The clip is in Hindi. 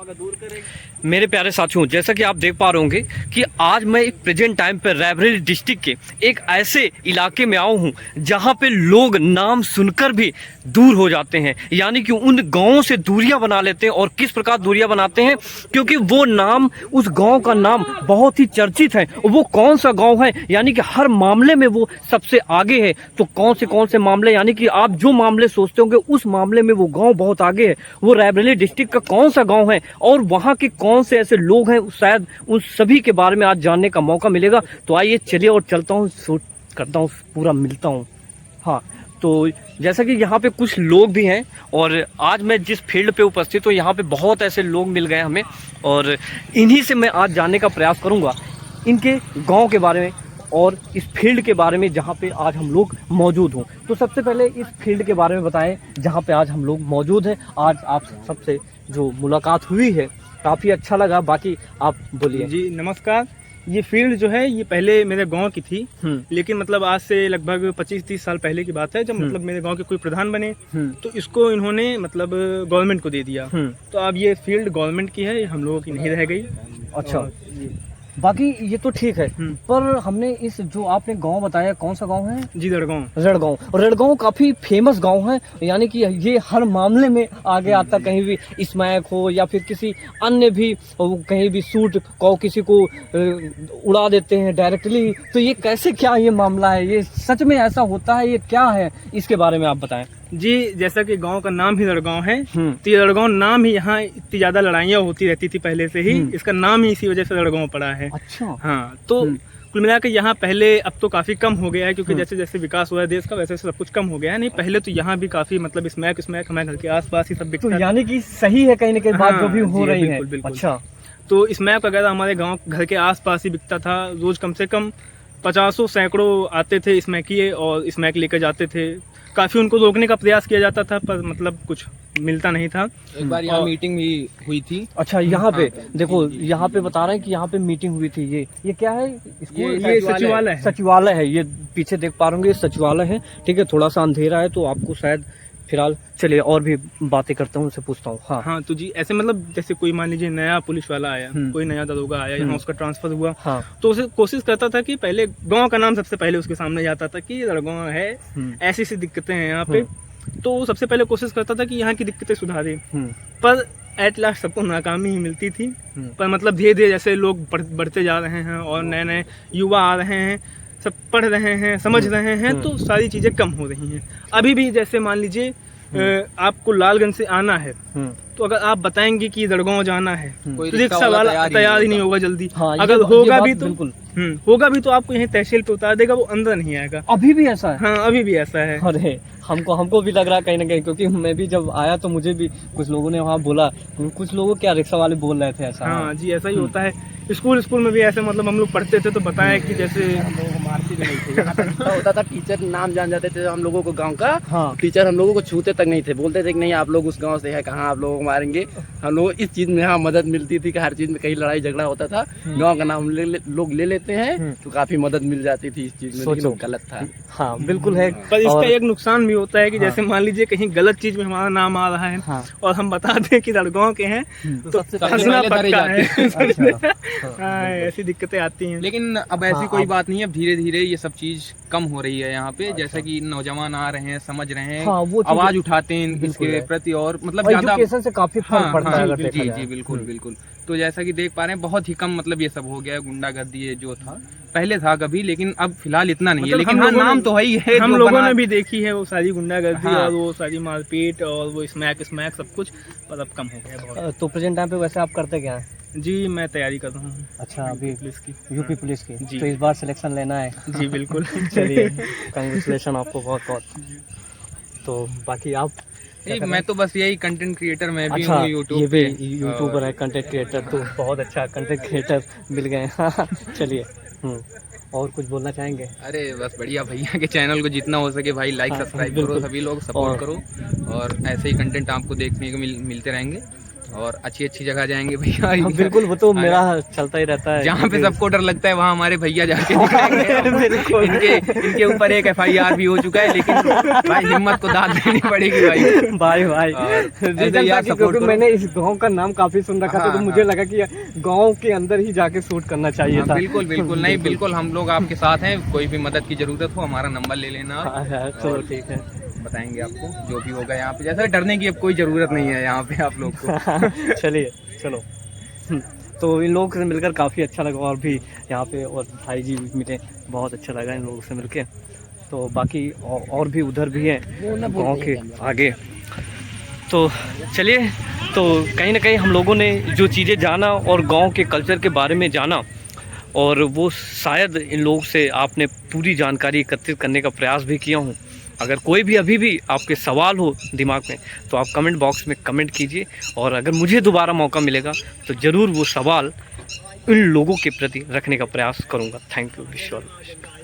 मेरे प्यारे साथियों, जैसा कि आप देख पा रहे होंगे कि आज मैं एक प्रेजेंट टाइम पर रायबरेली डिस्ट्रिक्ट के एक ऐसे इलाके में आया हूं जहां पे लोग नाम सुनकर भी दूर हो जाते हैं, यानी कि उन गांवों से दूरियां बना लेते हैं। और किस प्रकार दूरियां बनाते हैं, क्योंकि वो नाम, उस गांव का नाम बहुत ही चर्चित है। वो कौन सा गांव है, यानी कि हर मामले में वो सबसे आगे है। तो कौन से मामले, यानी कि आप जो मामले सोचते होंगे उस मामले में वो गाँव बहुत आगे है। वो रायबरेली डिस्ट्रिक्ट का कौन सा गाँव है और वहाँ के कौन से ऐसे लोग हैं, शायद उन सभी के बारे में आज जानने का मौका मिलेगा। तो आइए चलिए और चलता हूँ, शूट करता हूँ, पूरा मिलता हूँ। हाँ, तो जैसा कि यहाँ पे कुछ लोग भी हैं और आज मैं जिस फील्ड पे उपस्थित हूँ यहाँ पे बहुत ऐसे लोग मिल गए हमें, और इन्हीं से मैं आज जानने का प्रयास करूँगा इनके गांव के बारे में और इस फील्ड के बारे में जहाँ पे आज हम लोग मौजूद हों। तो सबसे पहले इस फील्ड के बारे में बताएं जहाँ पे आज हम लोग मौजूद हैं। आज आप सबसे जो मुलाकात हुई है काफ़ी अच्छा लगा, बाकी आप बोलिए। जी नमस्कार। ये फील्ड जो है ये पहले मेरे गांव की थी, लेकिन मतलब आज से लगभग 25-30 साल पहले की बात है, जब मतलब मेरे गांव के कोई प्रधान बने तो इसको इन्होंने मतलब गवर्नमेंट को दे दिया। तो अब ये फील्ड गवर्नमेंट की है, हम लोगों की नहीं रह गई। अच्छा, बाकी ये तो ठीक है, पर हमने इस जो आपने गांव बताया, कौन सा गांव है? जी रणगांव। रणगांव काफी फेमस गांव है, यानी कि ये हर मामले में आगे आता। कहीं भी स्मैक हो या फिर किसी अन्य भी, कहीं भी सूट को किसी को उड़ा देते हैं डायरेक्टली। तो ये कैसे, क्या ये मामला है, ये सच में ऐसा होता है, ये क्या है, इसके बारे में आप बताएं। जी, जैसा कि गांव का नाम ही लड़गांव है, तो ये लड़गांव नाम ही, यहाँ इतनी ज्यादा लड़ाइयाँ होती रहती थी पहले से ही, इसका नाम ही इसी वजह से लड़गांव पड़ा है। अच्छा। हाँ, तो कुल मिलाकर यहाँ पहले, अब तो काफी कम हो गया है, क्योंकि जैसे जैसे विकास हुआ है देश का वैसे सब कुछ कम हो गया है। नहीं, पहले तो यहाँ भी काफी मतलब स्मैक हमारे घर के आसपास ही सब बिकता तो यानी कि सही है कहीं ना कहीं बात जो भी हो रही है। बिल्कुल। अच्छा, तो स्मैक वगैरह हमारे गाँव घर के आसपास ही बिकता था। रोज कम से कम 50 सैकड़ों आते थे स्मैकिए और स्मैक लेकर जाते थे। काफी उनको रोकने का प्रयास किया जाता था, पर मतलब कुछ मिलता नहीं था। एक बार यहाँ मीटिंग भी हुई थी। अच्छा, यहाँ पे देखो, यहाँ पे बता रहे हैं कि यहाँ पे मीटिंग हुई थी। ये क्या है? ये सचिवालय है। सचिवालय है, ये पीछे देख पा रहे होंगे, ये सचिवालय है। ठीक है, थोड़ा सा अंधेरा है तो आपको शायद, फिलहाल चलिए और भी बातें करता हूँ, उनसे पूछता हूँ। हाँ, तो जी ऐसे मतलब जैसे कोई मान लीजिए नया पुलिस वाला आया, कोई नया दरोगा आया, यहाँ उसका ट्रांसफर हुआ, तो उसे कोशिश करता था कि पहले गांव का नाम सबसे पहले उसके सामने जाता था कि लड़गांव है, ऐसी सी दिक्कतें हैं यहाँ पे। तो सबसे पहले कोशिश करता था कि यहाँ की दिक्कतें सुधारे, पर एट लास्ट सबको नाकामी ही मिलती थी। पर मतलब धीरे धीरे जैसे लोग बढ़ते जा रहे हैं और नए नए युवा आ रहे हैं, सब पढ़ रहे हैं, समझ रहे हैं, तो सारी चीजें कम हो रही हैं। अभी भी जैसे मान लीजिए आपको लालगंज से आना है, तो अगर आप बताएंगे कि लड़गांव जाना है तो रिक्शा वाला तैयार ही नहीं होगा जल्दी। अगर होगा भी तो होगा भी तो आपको यहीं तहसील पे उतार देगा, वो अंदर नहीं आएगा। अभी भी ऐसा है? हाँ, अभी भी ऐसा है। अरे हमको भी लग रहा है कहीं ना कहीं, क्योंकि मैं भी जब आया तो मुझे भी कुछ लोगों ने वहाँ बोला, कुछ लोगों क्या रिक्शा वाले बोल रहे थे ऐसा। हाँ जी, ऐसा ही होता है। स्कूल में भी ऐसे मतलब हम लोग पढ़ते थे तो बताया कि जैसे मारती नहीं थे, होता था टीचर नाम जान जाते थे हम लोगों को गांव का। टीचर हम लोगों को छूते तक नहीं थे, बोलते थे कि नहीं आप लोग उस गांव से है, कहाँ आप लोगों को मारेंगे। हम लोग इस चीज में हाँ मदद मिलती थी कि हर चीज में कहीं लड़ाई झगड़ा होता था, गाँव का नाम लोग ले लेते हैं तो काफी मदद मिल जाती थी इस चीज में, लेकिन गलत था। हाँ बिल्कुल है, पर इसका एक नुकसान भी होता है कि जैसे मान लीजिए कहीं गलत चीज में हमारा नाम आ रहा है और हम बता दें कि लड़गांव के हैं, तो फंसना पड़ता है। ऐसी दिक्कतें आती हैं, लेकिन अब ऐसी कोई बात नहीं है। धीरे धीरे ये सब चीज कम हो रही है यहाँ पे, जैसा कि नौजवान आ रहे हैं, समझ रहे हैं, आवाज उठाते हैं इसके प्रति, और मतलब ज्यादा एजुकेशन से काफी फर्क पड़ता है। जी बिल्कुल। तो जैसा कि देख पा रहे हैं बहुत ही कम मतलब ये सब हो गया है, गुंडागर्दी ये जो था पहले था कभी, लेकिन अब फिलहाल इतना नहीं है। लेकिन हाँ, नाम तो है ही है, हम लोगों ने भी देखी है वो सारी गुंडागर्दी और वो सारी मारपीट और वो स्मैक सब कुछ, पर अब कम हो गया बहुत। तो प्रेजेंट टाइम पे वैसे आप करते क्या है? जी मैं तैयारी कर रहा हूँ। अच्छा, अभी पुलिस की, यूपी पुलिस की जी। तो इस बार सिलेक्शन लेना है? जी बिल्कुल। चलिए, कांग्रेचुलेशन आपको बहुत बहुत। तो बाकी आप? मैं तो बस यही कंटेंट क्रिएटर मैं भी हूँ, यूट्यूब, ये भी यूट्यूबर है, कंटेंट क्रिएटर। तो बहुत अच्छा कंटेंट क्रिएटर मिल गए। चलिए, और कुछ बोलना चाहेंगे? अरे बस बढ़िया, भैया के चैनल को जितना हो सके भाई लाइक सब्सक्राइब करो, सभी लोग सपोर्ट करो, और ऐसे ही कंटेंट आपको देखने को मिलते रहेंगे। और अच्छी अच्छी जगह जाएंगे भैया। हाँ, बिल्कुल, वो तो मेरा चलता ही रहता है। जहाँ पे सबको डर लगता है वहाँ हमारे भैया जाके दिखाएंगे। इनके ऊपर एक FIR भी हो चुका है, लेकिन भाई हिम्मत को दाद देनी पड़ेगी भाई। भाई ऐसे यार क्योंकि सपोर्ट मैंने इस गांव का नाम काफी सुन रखा था, तो मुझे लगा कि गांव के अंदर ही जाके शूट करना चाहिए था। बिल्कुल बिल्कुल नहीं, बिल्कुल हम लोग आपके साथ हैं, कोई भी मदद की जरूरत हो हमारा नंबर ले लेना, चलो ठीक है, बताएंगे आपको जो भी होगा यहाँ पे। जैसे डरने की अब कोई जरूरत नहीं है यहाँ पे आप लोग को। चलिए चलो। तो इन लोगों से मिलकर काफ़ी अच्छा लगा, और भी यहाँ पे और भाई जी मिले, बहुत अच्छा लगा इन लोगों से मिलके। तो बाकी और भी उधर भी हैं गाँव के आगे। तो चलिए, तो कहीं ना कहीं हम लोगों ने जो चीज़ें जाना और गांव के कल्चर के बारे में जाना, और वो शायद इन लोगों से आपने पूरी जानकारी एकत्रित करने का प्रयास भी किया हूँ। अगर कोई भी अभी भी आपके सवाल हो दिमाग में, तो आप कमेंट बॉक्स में कमेंट कीजिए, और अगर मुझे दोबारा मौका मिलेगा तो ज़रूर वो सवाल इन लोगों के प्रति रखने का प्रयास करूँगा। Thank you, wish you all the best.